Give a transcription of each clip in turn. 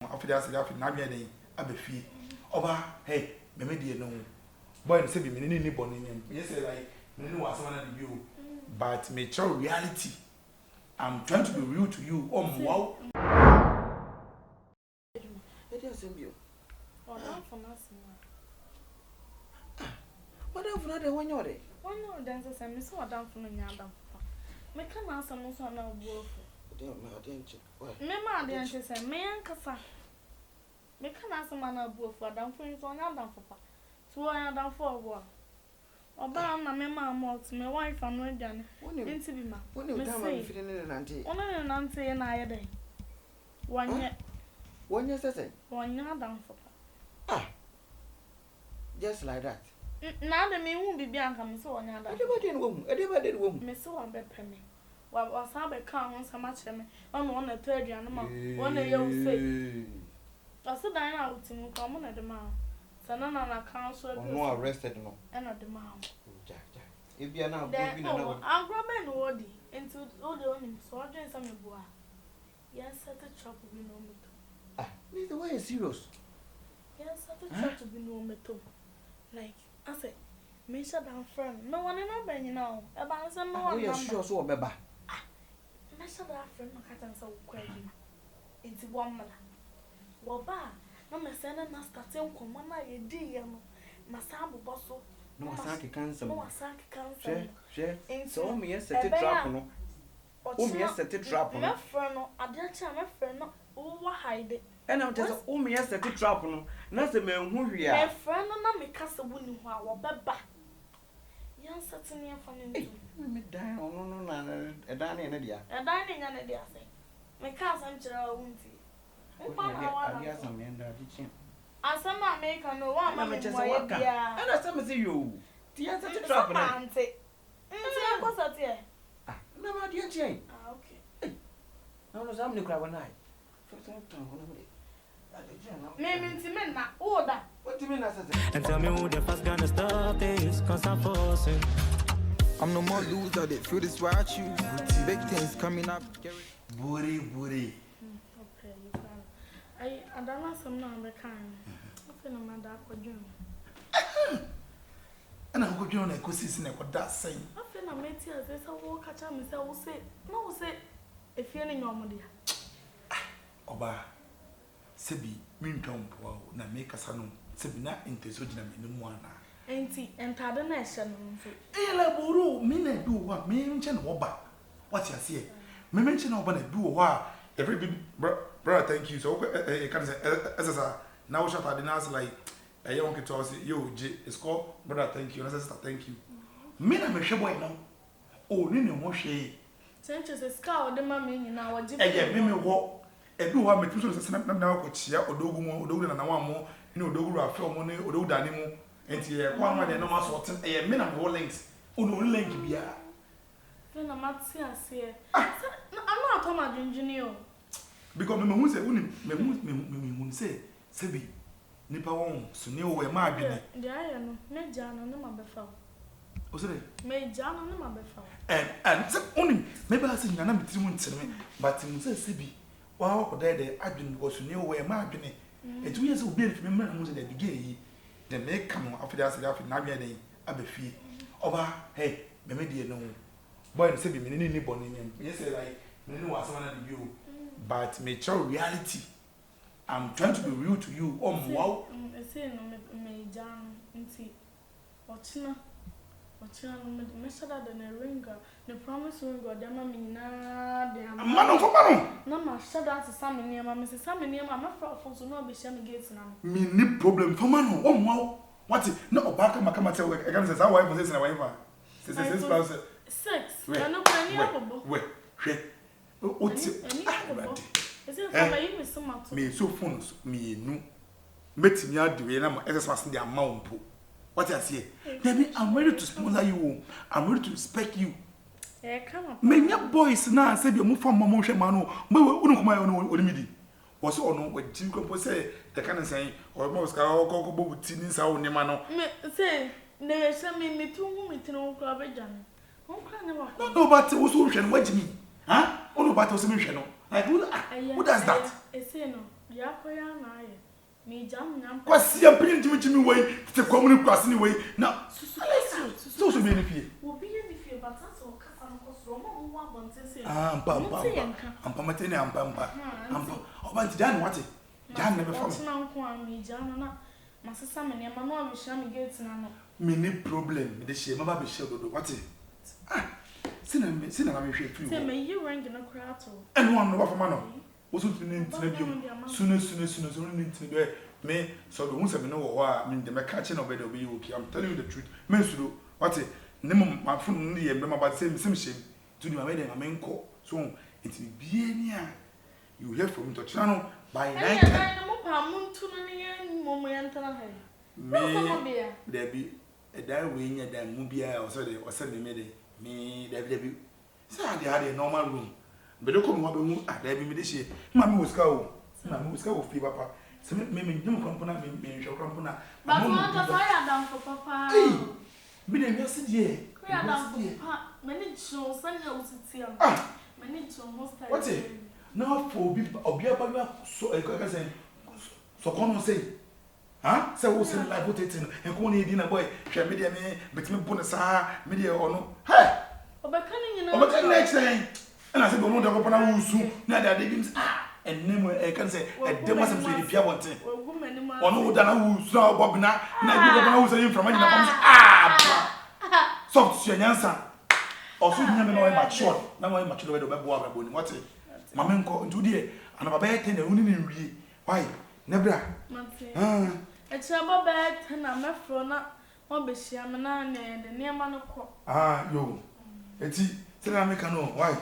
after that, after now, day, I be free. Oba, hey, me dear no. Boy, say be me ni born in. Yes, like me know what someone to you, but me show reality. I'm trying to be real to you. Oh, wow. It doesn't be. Oh, not for nothing. What if not the one you're there? One more dances and Miss Madame from the Yadam. Me come out some also no wolf. Memma, the answer said, me and Cassa. Me come out some man of wolf for down for his own Adam for. So I am down for a while. Oba na mema mot me wife and no dane enti bi ma woni o dama me fide ne nante ona ne nante na aye den wonye sese wonya dan for just like that na de me hu bibi anka me so wonya dan edeba den wo me so wan be peme wa sa be kan ho sama kire me ona to aduane ma ona ye wo sei aso dan na utimu ko mo na de ma Sanana na council no arrested no and not the mom. If you are now I'm grabbing Wody into all the only so I join some boy. Yes, set a trap will be no metal. This way is serious. Yes, set a trap to be no metal. Like I said, me shut down friend. No one in our you know. About some no one. Sure, so remember. Me shut down friend, no cat and so crazy. Into 1 minute. Well, bad. No me send na starting come na ye di ye no na sabu boso no asaki cancer no asaki cancer she so me set a trap no o me set a trap no me friend no ade cha me friend no wo hide e na tell o me set a trap no na se me hu hwe a me friend no na me kasa woni ho a wo beba yan setting ye fa me me dan no na e dan ne dia e dan ne nya ne dia say me kasa mchira wo wunti Asama America no one man just why bia. And I say you. Tia set a trap na. Ante ko sa tie. Na ma dia chen. Okay. Na no sam ni kra wa nai. Me na order. What do you mean I said? And tell me who the first gonna stop this, cause I'm forcing. I'm no more loser, they feel this why I choose. Big things coming up. Booty. Okay, you can. I don't know some number kind. I feel my dad for you. And I'm going on a cosis in a good that same. I feel a mate here, there's a walk at time, I will say, no, say, if you're in your money. Oba, Sebi, Minton, na make us alone. Sebi na into Sojina in one. Auntie, and Tadonation. Ela Buru, Mina do what me mention Oba. What's your say? Me mention Oba do what every big brother, thank you. So, can say, as I now shut out the nurse like a young kid to say, yo, it's called brother, thank you. And sister, thank you. Mina me boy now. Oh, Nino Moshe. Sanchez is cow, the mammy in our gym. Again, Mimi walk. A do what me to snap now, coach, or Dogumo, or Dogan and one more, you know, Dogu, film money, or do Danimo, and here, one more than no mass what a minimum whole links. Oh, no link be a. Then I'm not here. I'm not Thomas engineer. Because me who say, me say, Sebi, Nipa won, so near where my dinner. The iron, made Jan on the mabefell. Was it? Made Jan on the mabefell. And only, maybe I said, Yana between me, but in say, Sebi, wow, there, I didn't go so near where my dinner. And 2 years will be if remember who's at the gay. Then they come after that, after Navia day, I be free. Oba, hey, maybe dear no. Boy, Sebi, me any born in. Yes, like, me know what someone to you. But me show reality. I'm trying to be real to you. Oh, wow. I say no me Jan inti. Ochina me sada de ne ringa. Ne promise ringa de ma me na de am. Mano for mano. Na ma sada to some near ma me say some near ma fra for so no be share me gate na. Me ni problem for mano. Oh, wow. What is no obaka makama tell I can say how wife say na wife. Say 6 plus 6. Na no plan ya bobo. We. Oti. Me so phones me no metimi adwe na mo exercise the amount po. What I say? Baby, I'm ready to sponsor you. I'm ready to respect you. Come on. Me boys na say be mo fa mama hwe ma no. Me unu kuma ya no onimidi. Was ono we team compose say the kind of saying or mo ska ko bo buti ni sa oni ma no. Me say ne say me tu mu mitino ko abejan. No, but also hwe no wagimi. Huh? Ono but also me hwe no. Like who does that? I say no. Yakoya na ye. Me jam nyam. Kwasi am pin jimi way te komuni kwasi ni way. Na so be ni fie. Obi ye ni fie but that's all kasa no koso mo wa bonte se. Ampa matene ampa. Obanti dan wate. Dan ne be fam. Na nko am me jam na masesa me ne ma no amhia me gate na no. Me ni problem me de hie ma ba be hie dodo wate. Sina na me hwe free. Se me yi ring na kra to. Eno am no ba fama no. Wosu tuni ntina biom. Sune ntina be me so do hu se me no wo a me de me ka che no be de obi okay. I'm telling you the truth. Me suro wate ne ma fun ne ye me ma ba se me hye. To di ma me de ma me nko. So it be ni a you hear from to channel by 9 10. Mo pa muntu no ne mo yantana ha. Me there be a die we nya dan mu bia o se me de me there be say I had a normal room. But don't come over me. There be me this year. Mammy was cow. Mammy was cow for papa. So me no company me show company. But what I down for papa. Me dem just here. We are down for papa. Many shows and you sit here. Many shows most time. What it? Now for obi aba so I say so come say. Huh? Say we say like put it in. And come on na boy. Share me dey me bet me bonus me dey ono. Hey. Obekani nyina. Obekani next time. And I said, "Go no, the company will soon." Now that they give and name I can say a demo some say the Pia want it. Or no, that I will saw Bob now. Now you go say from soft answer. Also, never know my short. Now I'm much over the web. What it? Mamma go into the and a bad thing. Only why? Never. It's about bad and I'm a frona. One be shamana and the near man of yo. It's it. I make no why.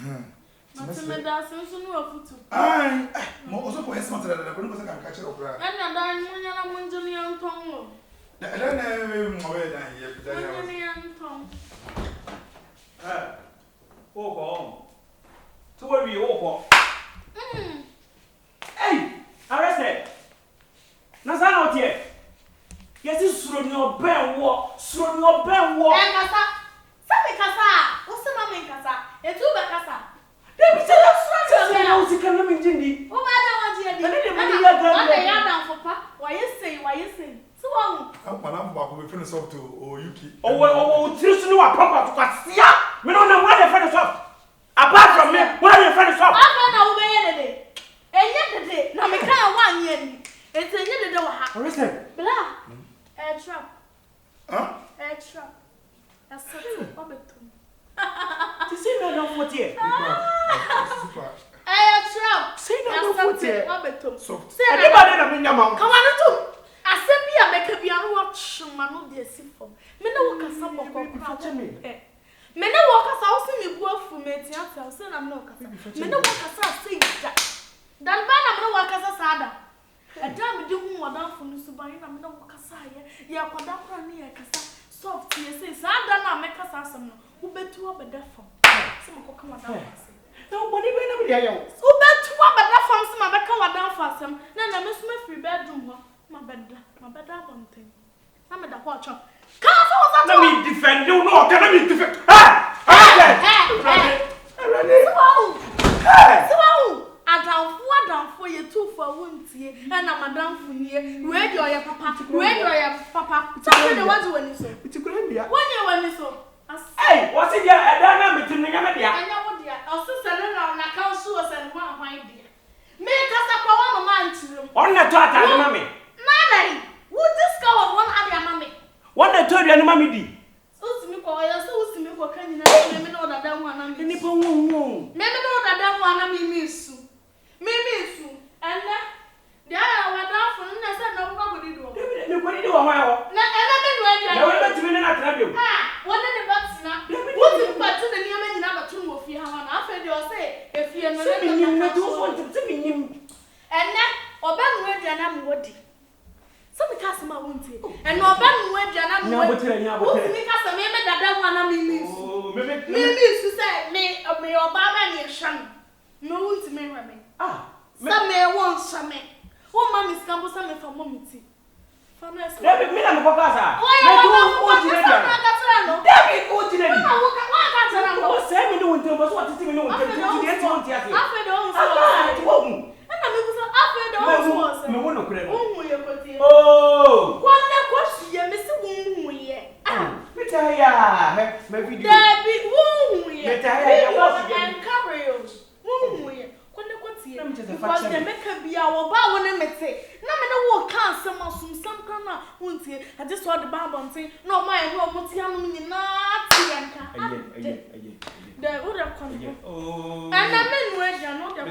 Me da senso no afutu. Ai, mo oso ko esma tara da ko ko ka catch up ra. Na da mo nyana mo njuni anton wo. Da mo we da ye da ya. Njuni anton. O ko. So what we o ko. Hey, arrested. Na sa na otie. Yesi suro ni oben wo. Kasa. Sabe kasa. O se ma men kasa. Etu be kasa. Dem se la suro ni na o sika na min jindi. O ba da wa ji Ani de mani ya ga. Wa de ya dan fopa. Wa yesi. So wa. Mana ba ko be finish up to o UK. O tiri sunu wa papa to kwasia. Me no na wa de finish up. Apart from me, why you finish up? Aba na wo be ye dede. Enye dede na me kan wa anye ni. Enti enye dede wa ha. Arrested. Bla. Trap. Huh? Trap. That's so obetum. Tu sais me dans fotier. Super. Trap. Say no fotier. Obetum. Soft. Say Everybody na minya ma. come on to. Asebi a make bia no watch ma no de sifo. Me na wo kasa bokko. Me na wo kasa wo se me bu afu me tia tia se na me na wo kasa. Me na wo kasa se ja. Dan ba na me na wo kasa sada. Ada me di hu wadan fu no suban na me na wo kasa ye akoda kra ne ye kasa soft ye se sada na me kasa asem no wo betu obeda fam. Se me ko kama dan fam. No body be na me dia yo. Wo betu obeda fam se ma be ka wadan fasem. Na me so me free bedroom ho. Ma beda bonten. Na me da ho acho. Ka fa wo sa to. Let me defend you. No, can me defend. Adamfo ye too for wontie na madamfo nie radio ye papa tell me what you want so Itikura bia. wonye wani so Hey, what's it dia? Eda na metim nya me dia. anya wo dia osu sele na ka so sele wa hwan dia me kasa kwa wa mama ntirim On na to atade ma me. na dai wo discover one ade ama me One na to dia ma me di. usimi kwa ya so usimi kwa kanyina me na odada mu ana me Ni po won. me na odada mu ana me misu ene dia ya wadafo na se na wo godi do Ni ko di wo ma wo. na ene me no adia Na wo betimi na tra bio. wona ne batsina wuti patu na niam nyina batum wo fi ha na afa de o se efie no Se mi nim na do fo se mi nim. ene oba no adia na me wodi so me kasa ma wonti ene oba no adia na me wodi wuti me kasa me dada mu na me misu Oh, me misu se me oba ma ne hwan me wonti me hwame sa me won shame o ma mi skambo sa me fa momiti fa na so David me na me papa sa. Me do o ti dia David o ti dia. wa ka tara no O se mi ni won tembo so what ti mi ni won tembo ti dia ti won ti ase. afa de on so Wo hu. na me busa afa Me won no credit. Oh! What that was ye, Mr. Woon ye? Me tell ya, me video. There be woon ye. Me tell ya, And cover you. Woon ye. Because the make a be our bow when I met say, no matter what can't some kind of won't say. I just saw the Bible and say, no, my no, what's young not the would have come. Oh, and I mean, where you're not the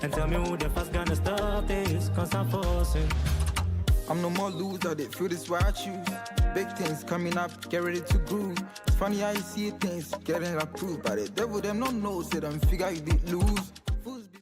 And tell me who the first gonna stop this, cause I'm forcing. I'm no more loser, they feel this why I choose. Big things coming up, get ready to groove. It's funny how you see things getting approved, but the devil them no know, say them figure you did lose.